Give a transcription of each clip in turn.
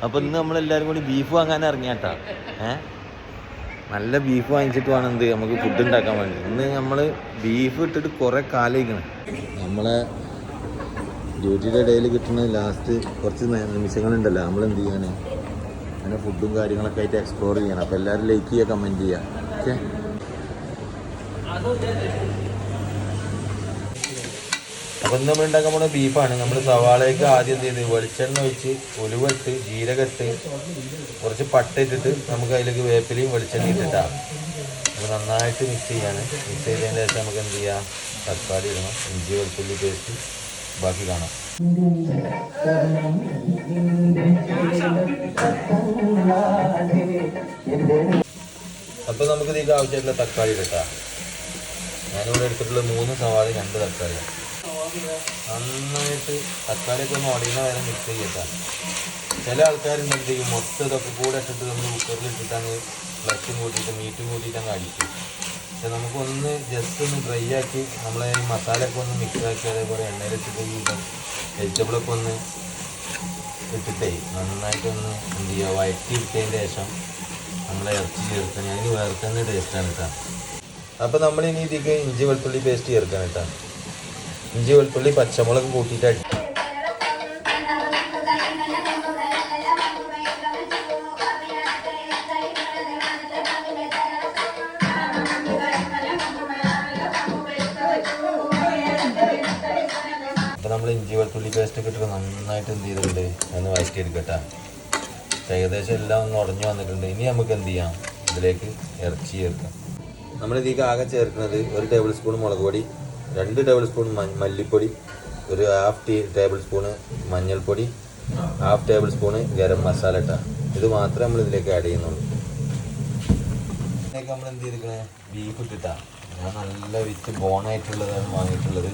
അപ്പോൾ ഇന്ന് നമ്മളെല്ലാവരും കൂടി ബീഫ് വാങ്ങാൻ ഇറങ്ങിയാട്ടാ. നല്ല ബീഫ് വാങ്ങിച്ചിട്ട് വേണം എന്ത് നമുക്ക് ഫുഡ് ഉണ്ടാക്കാൻ വേണ്ടി. ഇന്ന് നമ്മൾ ബീഫ് ഇട്ടിട്ട് കുറേ കാലിക്കണം. നമ്മളെ ഡ്യൂട്ടിയുടെ ഇടയിൽ കിട്ടുന്ന ലാസ്റ്റ് കുറച്ച് നിമിഷങ്ങളുണ്ടല്ലോ, നമ്മൾ എന്ത് ചെയ്യാണ് അങ്ങനെ ഫുഡും കാര്യങ്ങളൊക്കെ ആയിട്ട് എക്സ്പ്ലോർ ചെയ്യണം. അപ്പോൾ എല്ലാവരും ലൈക്ക് ചെയ്യുക, കമൻറ്റ് ചെയ്യുക. ഓക്കെ, അപ്പോൾ ഇന്ന് നമ്മൾ ഉണ്ടാക്കാൻ പോകുന്ന ബീഫാണ്. നമ്മൾ സവാളയ്ക്ക് ആദ്യം എന്ത് ചെയ്ത് വെളിച്ചെണ്ണ ഒഴിച്ച് ഉലുവട്ട് ജീരകട്ട് കുറച്ച് പട്ട ഇട്ടിട്ട് നമുക്ക് അതിലേക്ക് വേപ്പിലയും വെളിച്ചെണ്ണ ഇട്ടിട്ടാണ് നമ്മൾ നന്നായിട്ട് മിക്സ് ചെയ്യാണ്. മിക്സ് ചെയ്തതിന് ശേഷം നമുക്ക് എന്ത് ചെയ്യാം, തക്കാളി ഇടണം, ഇഞ്ചി വെളുത്തുള്ളി പേസ്റ്റ്, ബാക്കി കാണാം. അപ്പോൾ നമുക്ക് ഇതിലേക്ക് ആവശ്യമായിട്ടുള്ള തക്കാളി ഇട്ടാം. ഞാനിവിടെ എടുത്തിട്ടുള്ള 3 സവാള 2 തക്കാളി. നന്നായിട്ട് തക്കാളിയൊക്കെ ഒന്ന് ഉടയുന്ന വരെ മിക്സ് ചെയ്യട്ടാണ്. ചില ആൾക്കാരുണ്ട് എന്ത് ചെയ്യും, മൊത്തം ഇതൊക്കെ കൂടെ ഇട്ടിട്ട് നമ്മൾ കുക്കറിൽ ഇട്ടിട്ടങ്ങ് ഫ്ലഷും കൂട്ടിയിട്ട് മീറ്റും കൂട്ടിയിട്ടങ്ങ് അടിക്കും. പക്ഷെ നമുക്കൊന്ന് ജസ്റ്റ് ഒന്ന് ഡ്രൈ ആക്കി നമ്മളെ മസാലയൊക്കെ ഒന്ന് മിക്സ് ആക്കി അതേപോലെ എണ്ണയിലിട്ടിട്ട് വെജിറ്റബിളൊക്കെ ഒന്ന് ഇട്ടിട്ടേ നന്നായിട്ടൊന്ന് എന്ത് ചെയ്യുക, വഴറ്റി എടുത്തതിന് ശേഷം നമ്മളെ ഇറച്ചി ചേർക്കാൻ. ഞാൻ വേറെ തന്നെ ടേസ്റ്റാണ് കേട്ടോ. അപ്പോൾ നമ്മളിനി ഇതിലേക്ക് ഇഞ്ചി വെളുത്തുള്ളി പേസ്റ്റ് ചേർക്കാൻ കേട്ടോ. ഇഞ്ചി വെളുത്തുള്ളി പച്ചമുളക് കൂട്ടിയിട്ട് അടി. അപ്പോൾ നമ്മൾ ഇഞ്ചി വെളുത്തുള്ളി പേസ്റ്റ് ഒക്കെ ഇട്ടിട്ട് നന്നായിട്ട് എന്ത് ചെയ്തിട്ടുണ്ട് ഒന്ന് വഴറ്റിയെടുക്കട്ടെ. ഏകദേശം എല്ലാം ഒന്ന് ഉടഞ്ഞു വന്നിട്ടുണ്ട്. ഇനി നമുക്ക് എന്ത് ചെയ്യാം, ഇതിലേക്ക് ഇറച്ചി ചേർക്കാം. നമ്മളിതിലേക്ക് ആകെ ചേർക്കുന്നത് 1 ടേബിൾ സ്പൂൺ മുളക് പൊടി, 2 ടേബിൾ സ്പൂൺ മല്ലിപ്പൊടി, ഒരു 1/2 ടേബിൾ സ്പൂണ് മഞ്ഞൾപ്പൊടി, 1/2 ടേബിൾ സ്പൂണ് ഗരം മസാല ഇട്ടാ. ഇത് മാത്രമേ നമ്മൾ ഇതിലേക്ക് ആഡ് ചെയ്യുന്നുള്ളൂ. ഇതിലേക്ക് നമ്മൾ എന്ത് ചെയ്തിരിക്കണേ, ബീഫ് ഇട്ടിട്ടാ. ഞാൻ നല്ല വിറ്റ് ബോണായിട്ടുള്ളതാണ് വാങ്ങിയിട്ടുള്ളത്.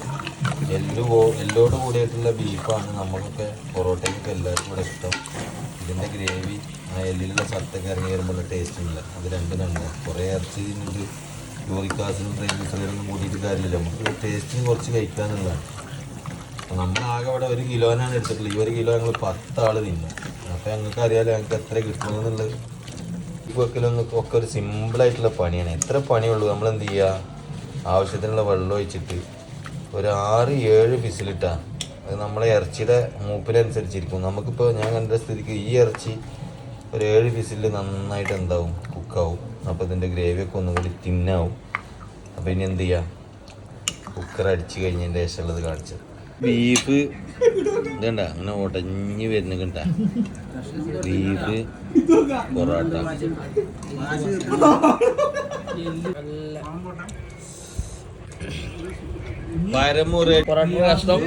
എല്ലോട് കൂടിയിട്ടുള്ള ബീഫാണ് നമുക്കൊക്കെ പൊറോട്ടയ്ക്കൊക്കെ എല്ലാവർക്കും കൂടെ ഇഷ്ടം. ഇതിൻ്റെ ഗ്രേവി ആ എല്ലിലുള്ള സത്തൊക്കെ ഇറങ്ങി വരുമ്പോഴുള്ള ടേസ്റ്റ് ഇല്ല. അത് രണ്ടും കുറേ ഇറച്ചി തിന്നിട്ട് യൂറിക് ആസിഡും ട്രൈഗ്ലിസറൈഡൊന്നും കൂട്ടിയിട്ട് കാര്യമില്ല. നമുക്ക് ടേസ്റ്റിന് കുറച്ച് കഴിക്കാന്നുള്ളതാണ്. അപ്പോൾ നമ്മളാകെ ഇവിടെ 1 കിലോനാണ് എടുത്തിട്ടുള്ളത്. ഈ 1 കിലോ ഞങ്ങൾ 10 ആൾ തിന്നും. അപ്പോൾ ഞങ്ങൾക്ക് അറിയാമല്ലോ ഞങ്ങൾക്ക് എത്ര കിട്ടണമെന്നുള്ളത്. ഈ വെക്കലൊന്നും ഒക്കെ ഒരു സിമ്പിളായിട്ടുള്ള പണിയാണ്. എത്ര പണിയുള്ളൂ. നമ്മളെന്ത് ചെയ്യുക, ആവശ്യത്തിനുള്ള വെള്ളം ഒഴിച്ചിട്ട് ഒരു 6-7 വിസിലിട്ടാൽ അത് നമ്മളെ ഇറച്ചിയുടെ മൂപ്പിനനുസരിച്ചിരിക്കും. നമുക്കിപ്പോൾ ഞാൻ കണ്ട സ്ഥിതിക്ക് ഈ ഇറച്ചി ഒരു 7 വിസിലിൽ നന്നായിട്ട് എന്താവും, കുക്കാവും. അപ്പോൾ ഇതിൻ്റെ ഗ്രേവിയൊക്കെ ഒന്നും കൂടി തിന്നാവും. അപ്പോൾ ഇനി എന്ത് ചെയ്യുക, കുക്കർ അടിച്ച് കഴിഞ്ഞതിൻ്റെ ശേഷമുള്ളത് കാണിച്ചത്. ബീഫ് ഇതണ്ട അങ്ങനെ ഉടഞ്ഞ് വരുന്ന കണ്ട ബീഫ് പൊറോട്ട. പരമുറ പൊറോട്ട കഷ്ടം.